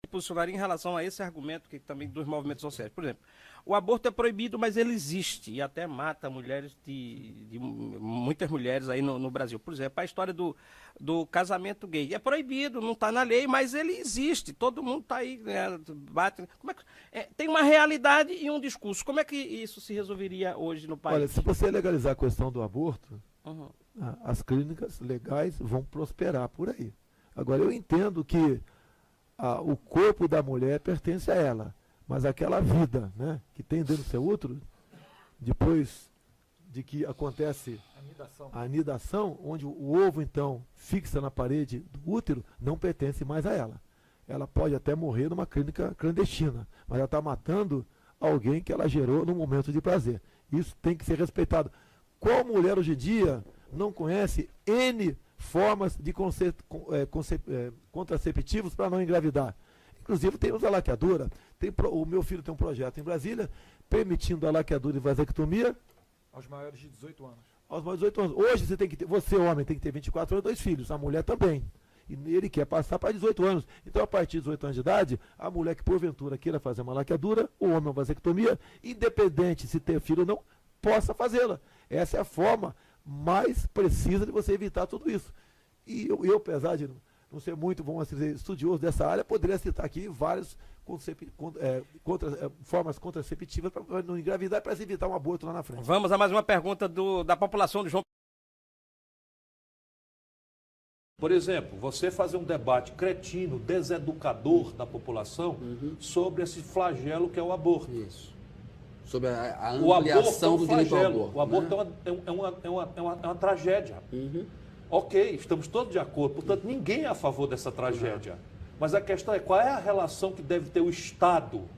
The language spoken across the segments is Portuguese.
Posicionaria em relação a esse argumento que também dos movimentos sociais. Por exemplo, o aborto é proibido, mas ele existe e até mata mulheres de muitas mulheres aí no Brasil. Por exemplo, a história do casamento gay é proibido, não está na lei, mas ele existe. Todo mundo está aí, né, bate. Como é que, tem uma realidade e um discurso. Como é que isso se resolveria hoje no país? Olha, se você legalizar a questão do aborto, as clínicas legais vão prosperar por aí. Agora, eu entendo que o corpo da mulher pertence a ela, mas aquela vida, né, que tem dentro do seu útero, depois de que acontece a anidação, onde o ovo, então, fixa na parede do útero, não pertence mais a ela. Ela pode até morrer numa clínica clandestina, mas ela está matando alguém que ela gerou num momento de prazer. Isso tem que ser respeitado. Qual mulher hoje em dia não conhece N formas de contraceptivos para não engravidar? Inclusive temos a laqueadura. O meu filho tem um projeto em Brasília permitindo a laqueadura e vasectomia aos maiores de 18 anos. Aos maiores de 18 anos. Hoje você, homem, tem que ter 24 anos e 2 filhos, a mulher também. E ele quer passar para 18 anos. Então, a partir de 18 anos de idade, a mulher que porventura queira fazer uma laqueadura, o homem uma vasectomia, independente se ter filho ou não, possa fazê-la. Essa é a forma mais precisa de você evitar tudo isso. E eu apesar de não ser muito, vamos dizer, estudioso dessa área, poderia citar aqui várias formas contraceptivas para não engravidar e para se evitar um aborto lá na frente. Vamos a mais uma pergunta da população de João. Por exemplo, você fazer um debate cretino, deseducador da população sobre esse flagelo que é o aborto. Isso. Sobre a ampliação do direito ao aborto. O aborto, né, é uma tragédia. Ok, estamos todos de acordo, portanto, ninguém é a favor dessa tragédia. Mas a questão é qual é a relação que deve ter o Estado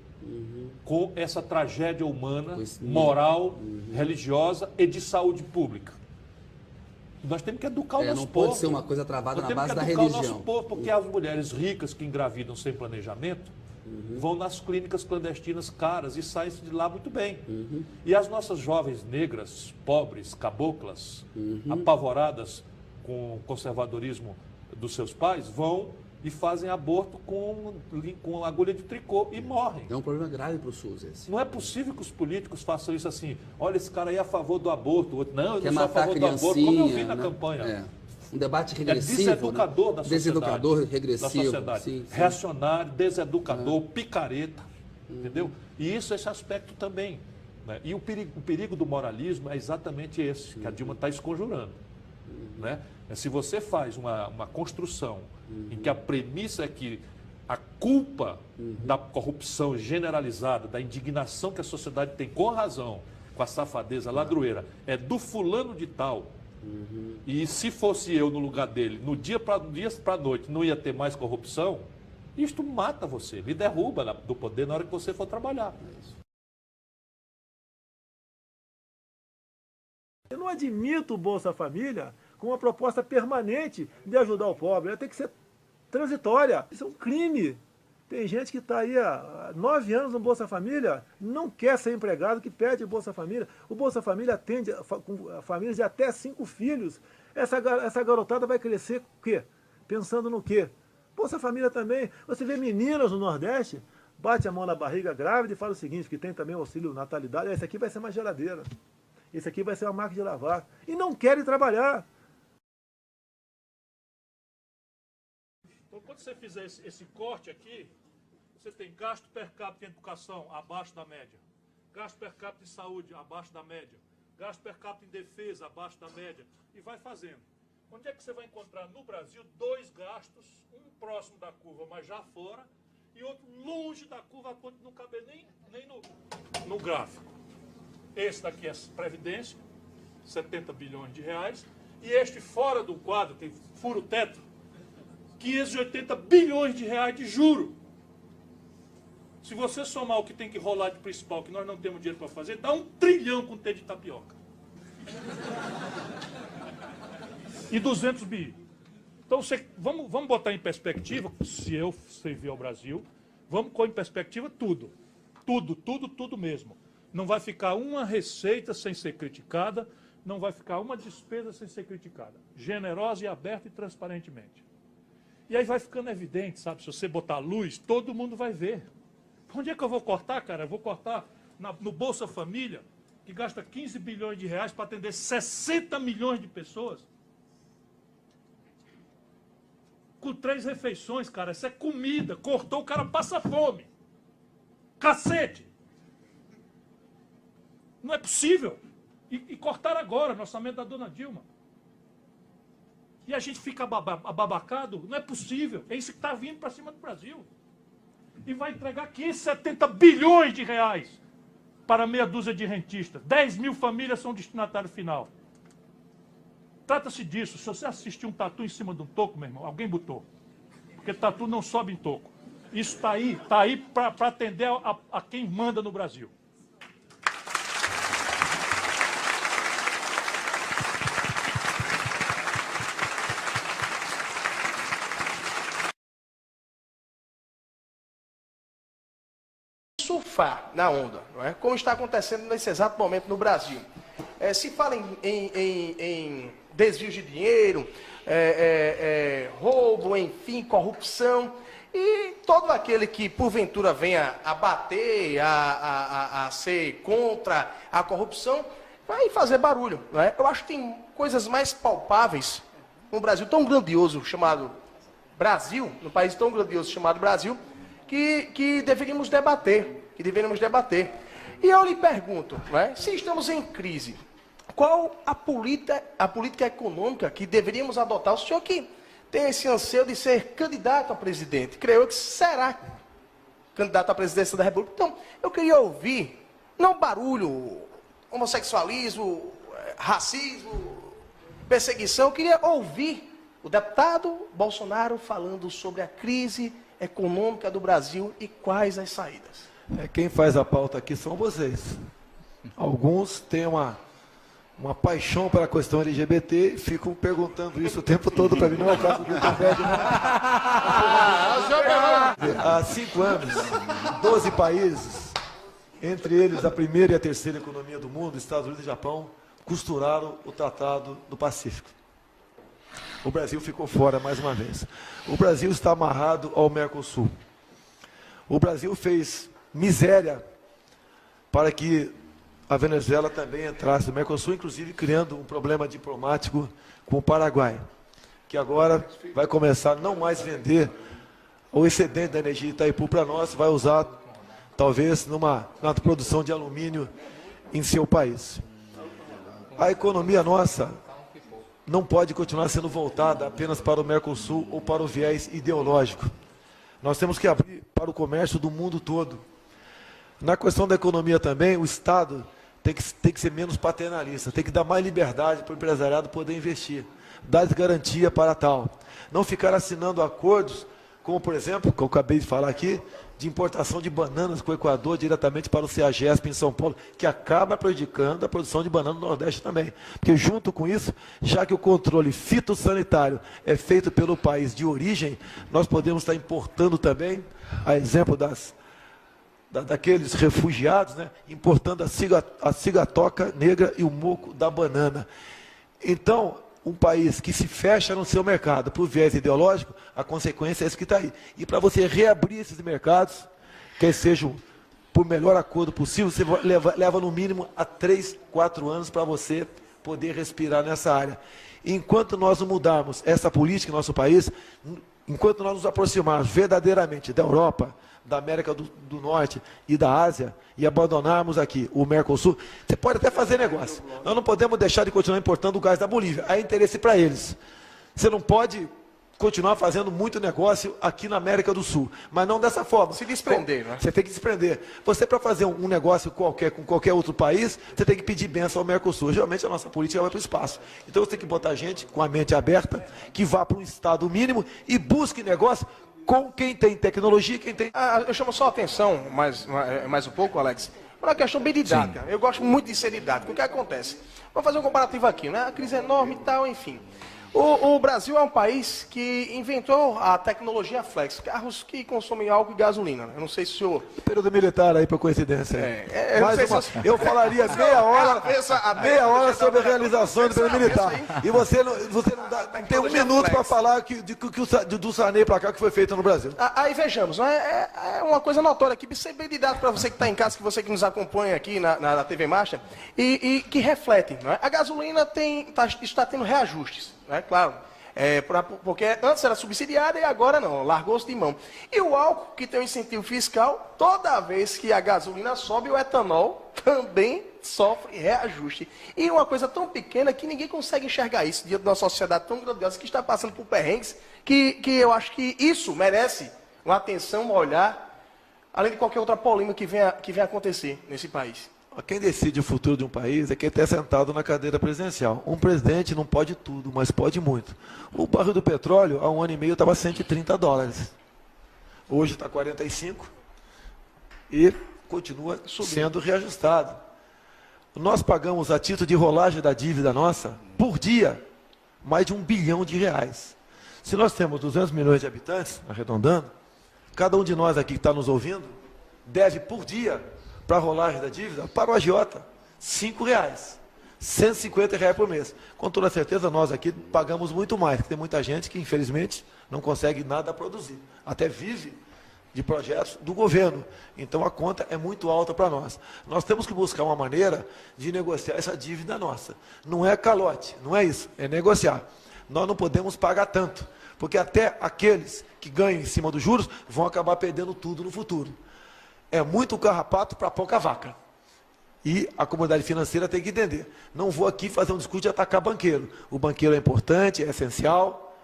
com essa tragédia humana, moral, religiosa e de saúde pública. Nós temos que educar o nosso povo. Não pode ser uma coisa travada na base da religião. Nós temos que educar o nosso povo, porque as mulheres ricas que engravidam sem planejamento vão nas clínicas clandestinas caras e saem de lá muito bem. E as nossas jovens negras, pobres, caboclas, apavoradas com o conservadorismo dos seus pais, vão e fazem aborto com agulha de tricô e morrem. É um problema grave para o SUS esse. Não é possível que os políticos façam isso assim. Olha, esse cara aí é a favor do aborto. Outro, não, eu quer não sou a favor do aborto, como eu vi na né? campanha. Um debate regressivo. Deseducador, né, da sociedade. Deseducador, regressivo. Da sociedade. Sim. Reacionário, deseducador, picareta. Entendeu? E isso, esse aspecto também. Né? E o perigo do moralismo é exatamente esse, que a Dilma está esconjurando. Né? Se você faz uma construção em que a premissa é que a culpa da corrupção generalizada, da indignação que a sociedade tem com razão, com a safadeza ladroeira, é do fulano de tal, e se fosse eu no lugar dele, no dia para a noite, não ia ter mais corrupção, isto mata você, lhe derruba do poder na hora que você for trabalhar. Eu não admito o Bolsa Família com uma proposta permanente de ajudar o pobre. Ela tem que ser transitória. Isso é um crime. Tem gente que está aí há 9 anos no Bolsa Família, não quer ser empregado, que pede o Bolsa Família. O Bolsa Família atende famílias de até 5 filhos. Essa garotada vai crescer o quê? Pensando no quê? Bolsa Família também. Você vê meninas no Nordeste, bate a mão na barriga grávida e fala o seguinte, que tem também o auxílio natalidade, esse aqui vai ser uma geladeira. Esse aqui vai ser uma máquina de lavar. E não querem trabalhar. Então, quando você fizer esse corte aqui, você tem gasto per capita em educação abaixo da média, gasto per capita em saúde abaixo da média, gasto per capita em defesa abaixo da média, e vai fazendo. Onde é que você vai encontrar no Brasil 2 gastos, um próximo da curva, mas já fora, e outro longe da curva, quando não cabe nem no gráfico? Esse daqui é Previdência, 70 bilhões de reais, e este fora do quadro, que fura o teto, 580 bilhões de reais de juro. Se você somar o que tem que rolar de principal, que nós não temos dinheiro para fazer, dá 1 trilhão com T de tapioca. E 200 bi. Então, vamos botar em perspectiva, se eu servir ao Brasil, vamos pôr em perspectiva tudo. Tudo mesmo. Não vai ficar uma receita sem ser criticada, não vai ficar uma despesa sem ser criticada. Generosa e aberta e transparentemente. E aí vai ficando evidente, sabe? Se você botar luz, todo mundo vai ver. Onde é que eu vou cortar, cara? Eu vou cortar no Bolsa Família, que gasta 15 bilhões de reais para atender 60 milhões de pessoas. Com 3 refeições, cara. Isso é comida. Cortou, o cara passa fome. Cacete! Não é possível. E cortaram agora no orçamento da dona Dilma. E a gente fica ababacado. Não é possível. É isso que está vindo para cima do Brasil. E vai entregar 570 bilhões de reais para meia dúzia de rentistas. 10 mil famílias são destinatário final. Trata-se disso. Se você assistir um tatu em cima de um toco, meu irmão, alguém botou. Porque tatu não sobe em toco. Isso está aí para atender a quem manda no Brasil. Surfar na onda, não é? Como está acontecendo nesse exato momento no Brasil. Se fala em desvio de dinheiro, roubo, enfim, corrupção, e todo aquele que porventura venha a bater, a ser contra a corrupção, vai fazer barulho, não é? Eu acho que tem coisas mais palpáveis num Brasil tão grandioso chamado Brasil, num país tão grandioso chamado Brasil, que deveríamos debater, E eu lhe pergunto, né, se estamos em crise, qual a política econômica que deveríamos adotar? O senhor que tem esse anseio de ser candidato a presidente, creio que será candidato à presidência da República. Então, eu queria ouvir, não barulho, homossexualismo, racismo, perseguição, eu queria ouvir o deputado Bolsonaro falando sobre a crise econômica do Brasil e quais as saídas. Quem faz a pauta aqui são vocês. Alguns têm uma paixão pela questão LGBT e ficam perguntando isso o tempo todo para mim. Não é o caso do Guilherme, não. Há 5 anos, 12 países, entre eles a primeira e a terceira economia do mundo, Estados Unidos e Japão, costuraram o Tratado do Pacífico. O Brasil ficou fora mais uma vez. O Brasil está amarrado ao Mercosul. O Brasil fez miséria para que a Venezuela também entrasse no Mercosul, inclusive criando um problema diplomático com o Paraguai, que agora vai começar a não mais vender o excedente da energia Itaipu para nós, vai usar talvez na produção de alumínio em seu país. A economia nossa não pode continuar sendo voltada apenas para o Mercosul ou para o viés ideológico. Nós temos que abrir para o comércio do mundo todo. Na questão da economia também, o Estado tem que ser menos paternalista, tem que dar mais liberdade para o empresariado poder investir, dar garantia para tal. Não ficar assinando acordos, como por exemplo, que eu acabei de falar aqui, de importação de bananas com o Equador diretamente para o CEAGESP em São Paulo, que acaba prejudicando a produção de banana no Nordeste também. Porque junto com isso, já que o controle fitossanitário é feito pelo país de origem, nós podemos estar importando também, a exemplo daqueles refugiados, né, importando a cigatoca negra e o moco da banana. Então, um país que se fecha no seu mercado para o viés ideológico, a consequência é isso que está aí. E para você reabrir esses mercados, que sejam por melhor acordo possível, você leva no mínimo a 3, 4 anos para você poder respirar nessa área. Enquanto nós não mudarmos essa política em nosso país, enquanto nós nos aproximarmos verdadeiramente da Europa, da América do Norte e da Ásia, e abandonarmos aqui o Mercosul, você pode até fazer negócio. Nós não podemos deixar de continuar importando o gás da Bolívia. Há interesse para eles. Você não pode continuar fazendo muito negócio aqui na América do Sul, mas não dessa forma. Se desprender, né? Você tem que desprender. Você, para fazer um negócio qualquer com qualquer outro país, você tem que pedir bênção ao Mercosul. Geralmente a nossa política vai para o espaço. Então você tem que botar gente com a mente aberta, que vá para um estado mínimo e busque negócio com quem tem tecnologia e quem tem... Eu chamo só a atenção, mais um pouco, Alex, para uma questão bem didática. Sim. Eu gosto muito de ser didático. O que acontece? Vamos fazer um comparativo aqui, né? A crise é enorme e tal, enfim. O Brasil é um país que inventou a tecnologia flex, carros que consomem álcool e gasolina. Eu não sei se o senhor... Período militar aí, por coincidência. Eu falaria meia hora sobre a realização do período militar. E você não tem um minuto para falar do Sarney para cá que foi feito no Brasil. Aí vejamos, é uma coisa notória aqui, ser bem de dado para você que está em casa, que você que nos acompanha aqui na TV Marcha, e que reflete. Não é? A gasolina está tendo reajustes. Claro, porque antes era subsidiada e agora não, largou-se de mão. E o álcool, que tem um incentivo fiscal, toda vez que a gasolina sobe, o etanol também sofre reajuste. E uma coisa tão pequena que ninguém consegue enxergar isso diante de uma sociedade tão grandiosa que está passando por perrengues, que eu acho que isso merece uma atenção, um olhar, além de qualquer outra polêmica que venha acontecer nesse país. Quem decide o futuro de um país é quem está sentado na cadeira presidencial. Um presidente não pode tudo, mas pode muito. O barril do petróleo, há 1 ano e meio, estava $130. Hoje está 45 e continua sendo reajustado. Nós pagamos, a título de rolagem da dívida nossa, por dia, mais de R$1 bilhão. Se nós temos 200 milhões de habitantes, arredondando, cada um de nós aqui que está nos ouvindo, deve por dia, para a rolagem da dívida, para o agiota, R$5, R$150 por mês. Com toda certeza, nós aqui pagamos muito mais, porque tem muita gente que, infelizmente, não consegue nada produzir. Até vive de projetos do governo. Então, a conta é muito alta para nós. Nós temos que buscar uma maneira de negociar essa dívida nossa. Não é calote, não é isso, é negociar. Nós não podemos pagar tanto, porque até aqueles que ganham em cima dos juros vão acabar perdendo tudo no futuro. É muito carrapato para pouca vaca. E a comunidade financeira tem que entender. Não vou aqui fazer um discurso de atacar banqueiro. O banqueiro é importante, é essencial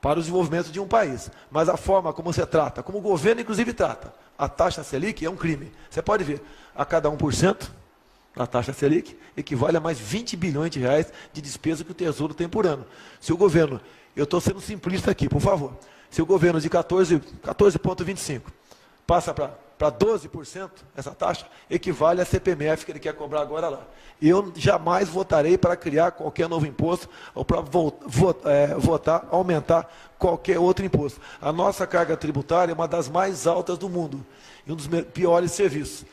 para o desenvolvimento de um país. Mas a forma como você trata, como o governo inclusive trata, a taxa Selic é um crime. Você pode ver, a cada 1% da taxa Selic equivale a mais R$20 bilhões de despesa que o Tesouro tem por ano. Se o governo, eu estou sendo simplista aqui, por favor, se o governo de 14,25 passa para 12%, essa taxa equivale à CPMF que ele quer cobrar agora lá. Eu jamais votarei para criar qualquer novo imposto ou para aumentar qualquer outro imposto. A nossa carga tributária é uma das mais altas do mundo e um dos piores serviços.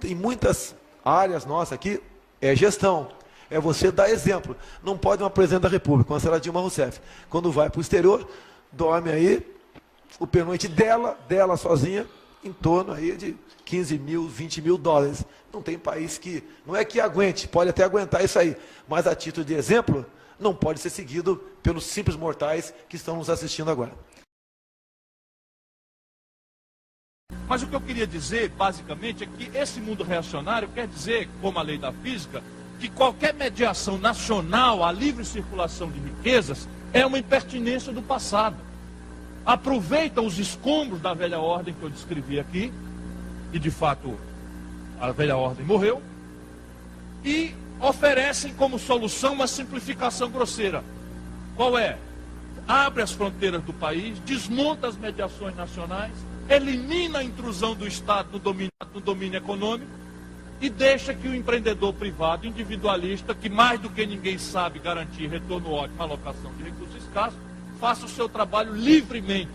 Em muitas áreas nossas aqui é gestão, é você dar exemplo. Não pode uma presidente da República, como a senhora Dilma Rousseff, quando vai para o exterior, dorme aí, o pernoite dela sozinha, em torno aí de 15 mil, 20 mil dólares. Não tem país que, não é que aguente, pode até aguentar isso aí, mas a título de exemplo, não pode ser seguido pelos simples mortais que estão nos assistindo agora. Mas o que eu queria dizer, basicamente, é que esse mundo reacionário quer dizer, como a lei da física, que qualquer mediação nacional à livre circulação de riquezas é uma impertinência do passado. Aproveitam os escombros da velha ordem que eu descrevi aqui, e de fato a velha ordem morreu, e oferecem como solução uma simplificação grosseira. Qual é? Abre as fronteiras do país, desmonta as mediações nacionais, elimina a intrusão do Estado no domínio econômico e deixa que o empreendedor privado, individualista, que mais do que ninguém sabe garantir retorno ótimo à alocação de recursos escassos, faça o seu trabalho livremente,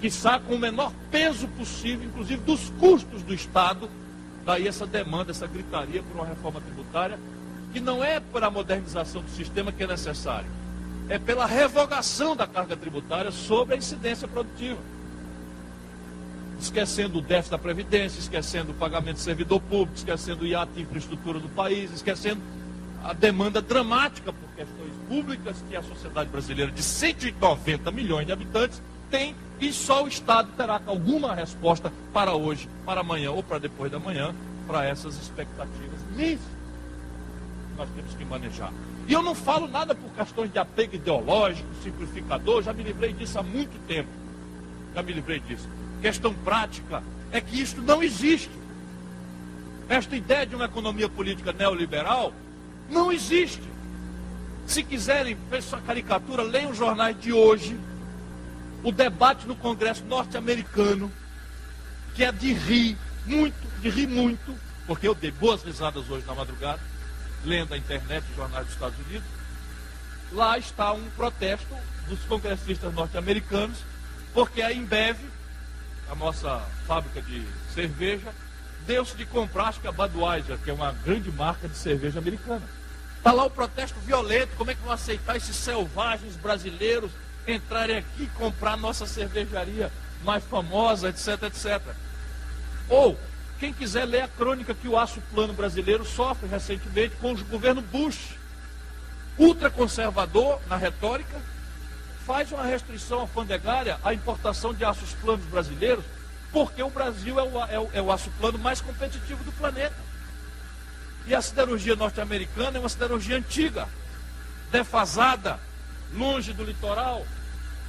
quiçá com o menor peso possível, inclusive dos custos do Estado. Daí essa demanda, essa gritaria por uma reforma tributária, que não é por a modernização do sistema que é necessário, é pela revogação da carga tributária sobre a incidência produtiva. Esquecendo o déficit da Previdência, esquecendo o pagamento de servidor público, esquecendo o hiato de infraestrutura do país, esquecendo a demanda dramática por questões públicas que a sociedade brasileira de 190 milhões de habitantes tem, e só o Estado terá alguma resposta para hoje, para amanhã ou para depois da manhã, para essas expectativas mínimas que nós temos que manejar. E eu não falo nada por questões de apego ideológico, simplificador, já me livrei disso há muito tempo. Já me livrei disso. Questão prática é que isso não existe. Esta ideia de uma economia política neoliberal não existe. Se quiserem ver sua caricatura, leiam os jornais de hoje, o debate no Congresso norte-americano, que é de rir muito, porque eu dei boas risadas hoje na madrugada, lendo a internet e jornais dos Estados Unidos, lá está um protesto dos congressistas norte-americanos, porque a Embev, a nossa fábrica de cerveja, deu-se de comprar, acho que a Budweiser, que é uma grande marca de cerveja americana. Está lá o protesto violento, como é que vão aceitar esses selvagens brasileiros entrarem aqui e comprar nossa cervejaria mais famosa, etc, etc. Ou, quem quiser ler a crônica que o aço plano brasileiro sofre recentemente com o governo Bush, ultraconservador na retórica, faz uma restrição alfandegária à importação de aços planos brasileiros, porque o Brasil é o aço plano mais competitivo do planeta. E a siderurgia norte-americana é uma siderurgia antiga, defasada, longe do litoral.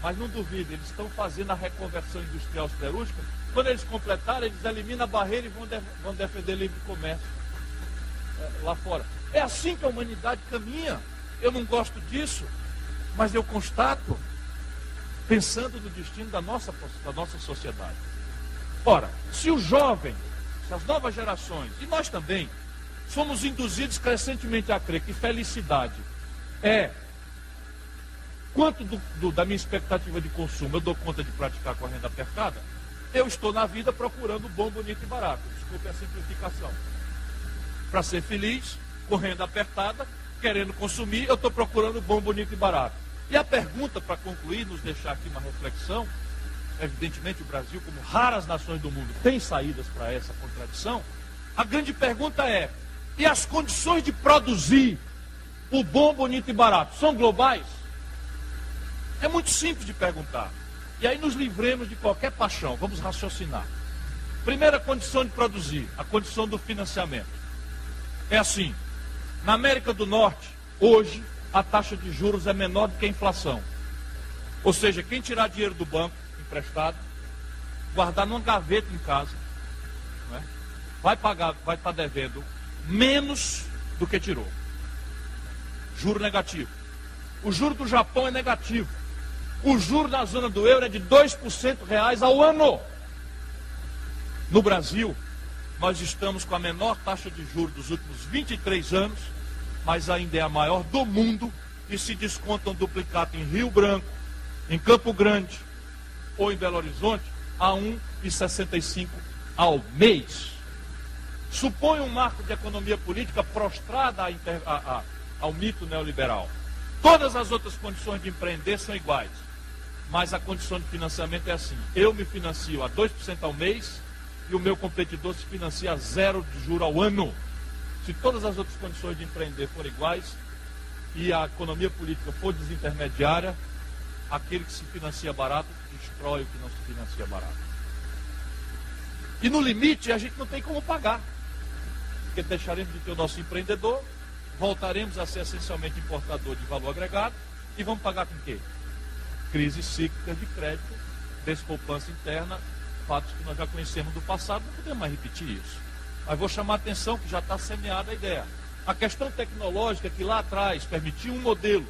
Mas não duvide, eles estão fazendo a reconversão industrial siderúrgica. Quando eles completarem, eles eliminam a barreira e vão defender livre comércio lá fora. É assim que a humanidade caminha. Eu não gosto disso, mas eu constato, pensando no destino da nossa sociedade. Ora, se o jovem, se as novas gerações, e nós também, somos induzidos crescentemente a crer que felicidade é quanto da minha expectativa de consumo eu dou conta de praticar com a renda apertada, eu estou na vida procurando bom, bonito e barato. Desculpe a simplificação. Para ser feliz, com renda apertada, querendo consumir, eu estou procurando bom, bonito e barato. E a pergunta, para concluir, nos deixar aqui uma reflexão, evidentemente o Brasil, como raras nações do mundo, tem saídas para essa contradição. A grande pergunta é, e as condições de produzir o bom, bonito e barato são globais? É muito simples de perguntar. E aí nos livremos de qualquer paixão, vamos raciocinar. Primeira condição de produzir, a condição do financiamento. É assim, na América do Norte, hoje, a taxa de juros é menor do que a inflação. Ou seja, quem tirar dinheiro do banco, emprestado, guardar numa gaveta em casa, né, vai estar devendo menos do que tirou. Juro negativo. O juro do Japão é negativo. O juro da zona do euro é de 2% reais ao ano. No Brasil, nós estamos com a menor taxa de juros dos últimos 23 anos, mas ainda é a maior do mundo, e se desconta um duplicado em Rio Branco, em Campo Grande ou em Belo Horizonte, a 1,65 ao mês. Supõe um marco de economia política prostrada ao mito neoliberal. Todas as outras condições de empreender são iguais, mas a condição de financiamento é assim: eu me financio a 2% ao mês e o meu competidor se financia a 0 de juro ao ano. Se todas as outras condições de empreender forem iguais e a economia política for desintermediária, aquele que se financia barato destrói o que não se financia barato. E no limite a gente não tem como pagar, porque deixaremos de ter o nosso empreendedor, voltaremos a ser essencialmente importador de valor agregado e vamos pagar com o quê? Crises cíclicas de crédito, despoupança interna, fatos que nós já conhecemos do passado, não podemos mais repetir isso. Mas vou chamar a atenção que já está semeada a ideia. A questão tecnológica que lá atrás permitia um modelo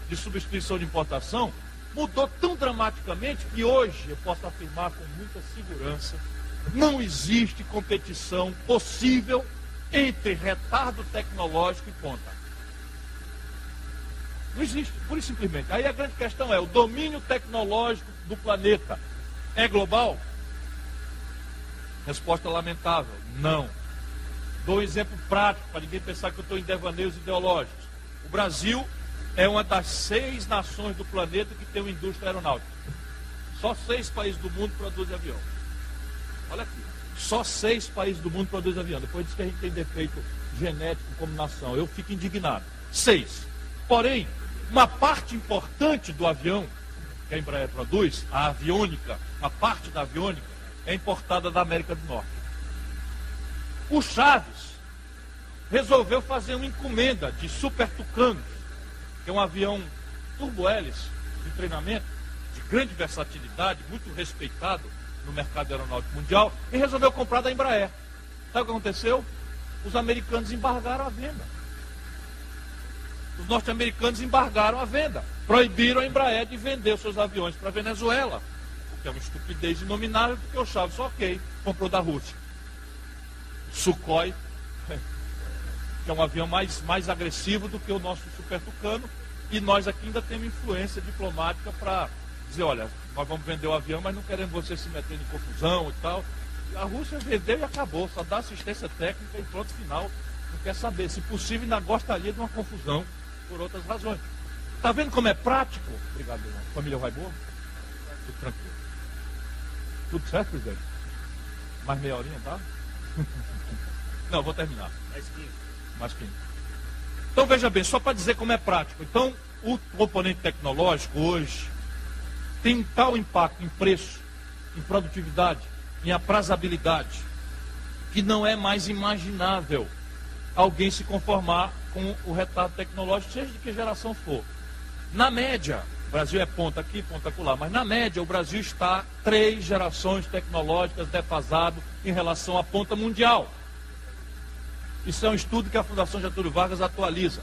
de substituição de importação, mudou tão dramaticamente que hoje, eu posso afirmar com muita segurança, não existe competição possível entre retardo tecnológico e ponta. Não existe, pura e simplesmente. Aí a grande questão é, o domínio tecnológico do planeta é global? Resposta lamentável, não. Dou um exemplo prático, para ninguém pensar que eu estou em devaneios ideológicos. O Brasil é uma das 6 nações do planeta que tem uma indústria aeronáutica. Só 6 países do mundo produzem avião. Olha aqui, só 6 países do mundo produzem avião. Depois diz que a gente tem defeito genético como nação. Eu fico indignado. 6. Porém, uma parte importante do avião que a Embraer produz, a aviônica, a parte da aviônica, é importada da América do Norte. O Chaves resolveu fazer uma encomenda de Super Tucano, que é um avião turbo-hélice de treinamento, de grande versatilidade, muito respeitado no mercado aeronáutico mundial, e resolveu comprar da Embraer. Sabe o que aconteceu? Os americanos embargaram a venda. Os norte-americanos embargaram a venda. Proibiram a Embraer de vender os seus aviões para a Venezuela. O que é uma estupidez inominável, porque o Chaves, ok, comprou da Rússia. Sukhoi, que é um avião mais agressivo do que o nosso Super Tucano, E nós aqui ainda temos influência diplomática para dizer, olha, nós vamos vender o avião, mas não queremos você se meter em confusão e tal. A Rússia vendeu e acabou, só dá assistência técnica e pronto, final. Não quer saber. Se possível, ainda gostaria de uma confusão por outras razões. Está vendo como é prático? Obrigado, irmão. Família vai boa? Tudo tranquilo. Tudo certo, presidente? Mais meia horinha, tá? Não, vou terminar. Mais 15. Então, veja bem, só para dizer como é prático. Então, o componente tecnológico hoje tem um tal impacto em preço, em produtividade, em aprazabilidade, que não é mais imaginável alguém se conformar com o retardo tecnológico, seja de que geração for. Na média, o Brasil é ponta aqui, ponta acolá, mas na média o Brasil está 3 gerações tecnológicas defasado em relação à ponta mundial. Isso é um estudo que a Fundação Getúlio Vargas atualiza.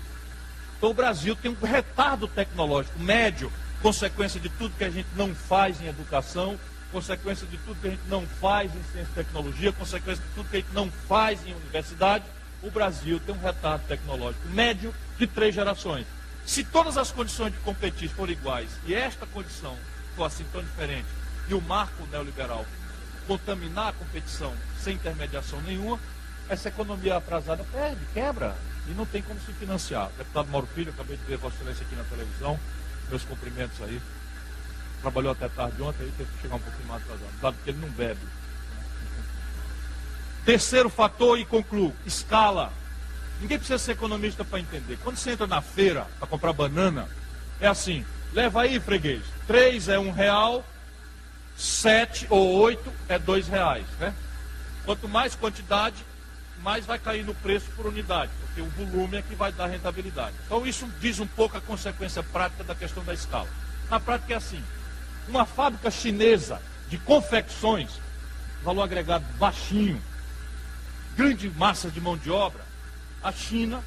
Então o Brasil tem um retardo tecnológico médio, consequência de tudo que a gente não faz em educação, consequência de tudo que a gente não faz em ciência e tecnologia, consequência de tudo que a gente não faz em universidade. O Brasil tem um retardo tecnológico médio de 3 gerações. Se todas as condições de competir forem iguais e esta condição for assim tão diferente e o marco neoliberal contaminar a competição sem intermediação nenhuma, essa economia atrasada perde, quebra e não tem como se financiar. Deputado Mauro Filho, acabei de ver Vossa Excelência aqui na televisão, meus cumprimentos aí. Trabalhou até tarde ontem, aí teve que chegar um pouquinho mais atrasado, sabe que ele não bebe. Terceiro fator, e concluo, escala. Ninguém precisa ser economista para entender. Quando você entra na feira para comprar banana, é assim, leva aí, freguês, 3 é R$1, 7 ou 8 é R$2, né? Quanto mais quantidade, mais vai cair no preço por unidade, porque o volume é que vai dar rentabilidade. Então isso diz um pouco a consequência prática da questão da escala. Na prática é assim, uma fábrica chinesa de confecções, valor agregado baixinho, grande massa de mão de obra, a China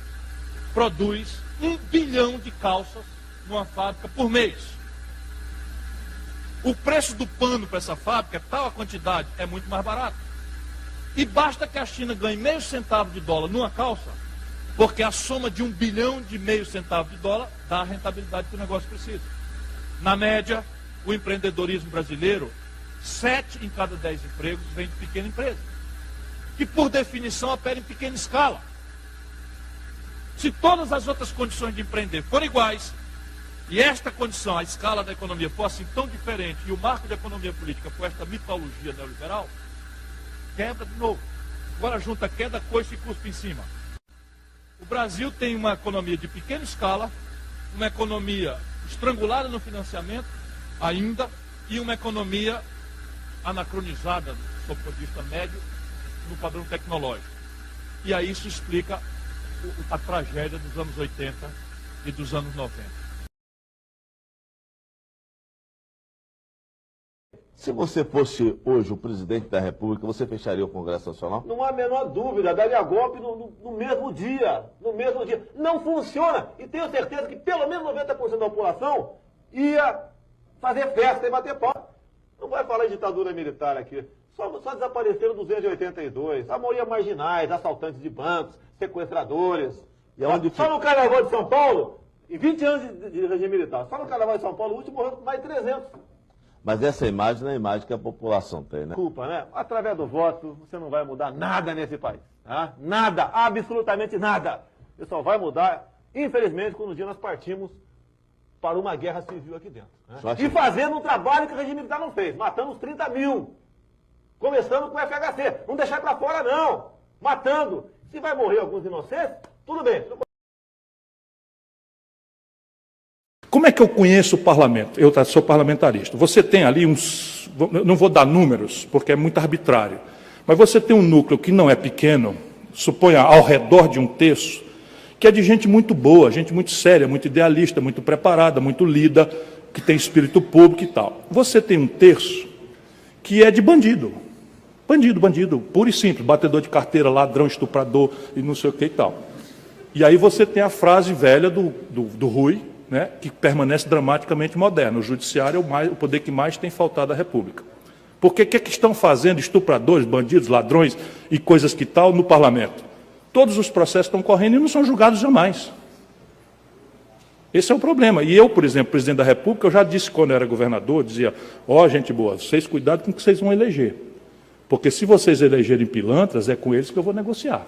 produz 1 bilhão de calças numa fábrica por mês. O preço do pano para essa fábrica, tal a quantidade, é muito mais barato. E basta que a China ganhe meio centavo de dólar numa calça, porque a soma de 1 bilhão de meio centavo de dólar dá a rentabilidade que o negócio precisa. Na média, o empreendedorismo brasileiro, 7 em cada 10 empregos vem de pequena empresa, que por definição opera em pequena escala. Se todas as outras condições de empreender forem iguais, e esta condição, a escala da economia for assim tão diferente, e o marco da economia política for esta mitologia neoliberal, quebra de novo. Agora junta queda, coice e cuspe em cima. O Brasil tem uma economia de pequena escala, uma economia estrangulada no financiamento ainda, e uma economia anacronizada, do ponto de vista médio, no padrão tecnológico. E aí isso explica a tragédia dos anos 80 e dos anos 90. Se você fosse hoje o presidente da República, você fecharia o Congresso Nacional? Não há a menor dúvida, daria golpe no mesmo dia. No mesmo dia. Não funciona. E tenho certeza que pelo menos 90% da população ia fazer festa e bater pau. Não vai falar em ditadura militar aqui. Só desapareceram 282. A maioria marginais, assaltantes de bancos, sequestradores. E aonde só no Carnaval de São Paulo, em 20 anos de regime militar, só no Carnaval de São Paulo, o último morreu mais de 300. Mas essa imagem não é a imagem que a população tem, né? Desculpa, né? Através do voto, você não vai mudar nada nesse país. Tá? Nada, absolutamente nada. Você só vai mudar, infelizmente, quando um dia nós partimos para uma guerra civil aqui dentro. Né? E fazendo um trabalho que o regime militar não fez, matando os 30 mil. Começando com o FHC. Não deixar para fora, não. Matando. Se vai morrer alguns inocentes, tudo bem. Como é que eu conheço o parlamento? Eu sou parlamentarista. Você tem ali uns... Não vou dar números, porque é muito arbitrário. Mas você tem um núcleo que não é pequeno, suponha ao redor de 1/3, que é de gente muito boa, gente muito séria, muito idealista, muito preparada, muito lida, que tem espírito público e tal. Você tem 1/3 que é de bandido. Bandido, puro e simples, batedor de carteira, ladrão, estuprador e não sei o que e tal. E aí você tem a frase velha do Rui, né, que permanece dramaticamente moderna. O judiciário é o poder que mais tem faltado à República. Porque o que estão fazendo estupradores, bandidos, ladrões e coisas que tal no parlamento? Todos os processos estão correndo e não são julgados jamais. Esse é o problema. E eu, por exemplo, presidente da República, eu já disse quando eu era governador, dizia, gente boa, vocês cuidado com o que vocês vão eleger. Porque se vocês elegerem pilantras, é com eles que eu vou negociar.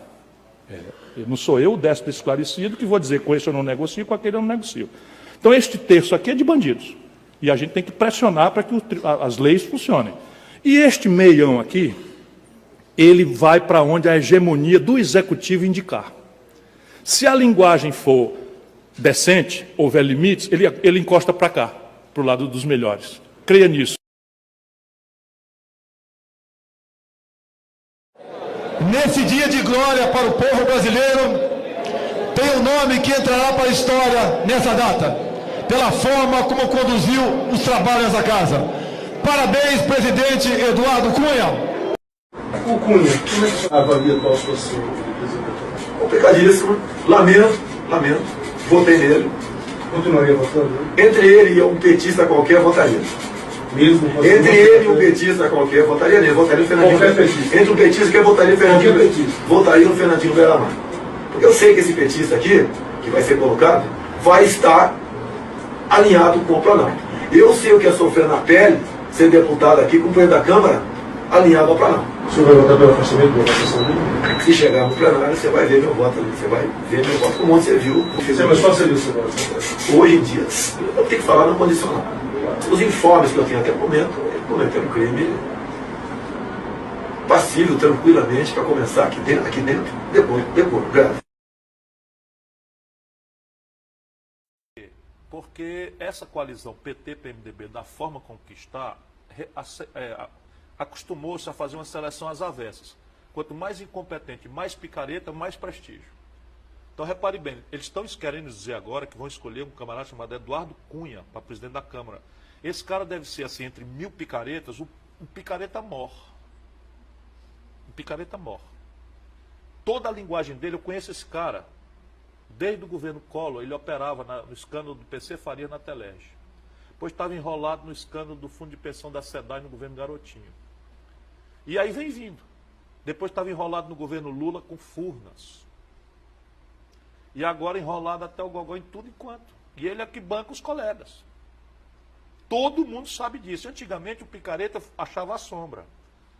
Não sou eu, o déspota esclarecido, que vou dizer com esse eu não negocio, com aquele eu não negocio. Então, este terço aqui é de bandidos. E a gente tem que pressionar para que as leis funcionem. E este meião aqui, ele vai para onde a hegemonia do executivo indicar. Se a linguagem for decente, houver limites, ele encosta para cá, para o lado dos melhores. Creia nisso. Nesse dia de glória para o povo brasileiro, tem um nome que entrará para a história nessa data, pela forma como conduziu os trabalhos da casa. Parabéns, presidente Eduardo Cunha. O Cunha, como é que você avalia a atual situação do presidente? Complicadíssimo, lamento, votei nele. Continuaria votando? Entre ele e um petista qualquer, votaria. Mesmo entre ele e um petista qualquer, votaria nele, votaria no Fernandinho. Entre um petista que eu votaria no Fernandinho, votaria no Fernandinho Beiramar. Porque eu sei que esse petista aqui, que vai ser colocado, vai estar alinhado com o Planalto. Eu sei o que é sofrer na pele, ser deputado aqui, com o presidente da Câmara, alinhado ao Planalto. O senhor vai votar pelo afastamento da votação dele? Se chegar no plenário, você vai ver meu voto ali, você vai ver meu voto, como você viu. Mas qual seria o seu voto? Hoje em dia, eu tenho que falar no condicional. Os informes que eu tenho até o momento, ele cometeu um crime passível, tranquilamente, para começar aqui dentro, depois, grave. Porque essa coalizão PT-PMDB, da forma como que está, acostumou-se a fazer uma seleção às avessas. Quanto mais incompetente, mais picareta, mais prestígio. Então, repare bem, eles estão querendo dizer agora que vão escolher um camarada chamado Eduardo Cunha para presidente da Câmara. Esse cara deve ser, assim, entre 1000 picaretas, um picareta mor. Um picareta mor. Toda a linguagem dele, eu conheço esse cara. Desde o governo Collor, ele operava no escândalo do PC Faria na Telege. Depois estava enrolado no escândalo do fundo de pensão da SEDAI no governo Garotinho. E aí vem vindo. Depois estava enrolado no governo Lula com Furnas. E agora enrolado até o gogó em tudo enquanto. E ele é que banca os colegas. Todo mundo sabe disso. Antigamente o picareta achava a sombra.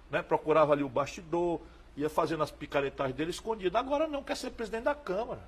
Né? Procurava ali o bastidor, ia fazendo as picaretagens dele escondido. Agora não, quer ser presidente da Câmara.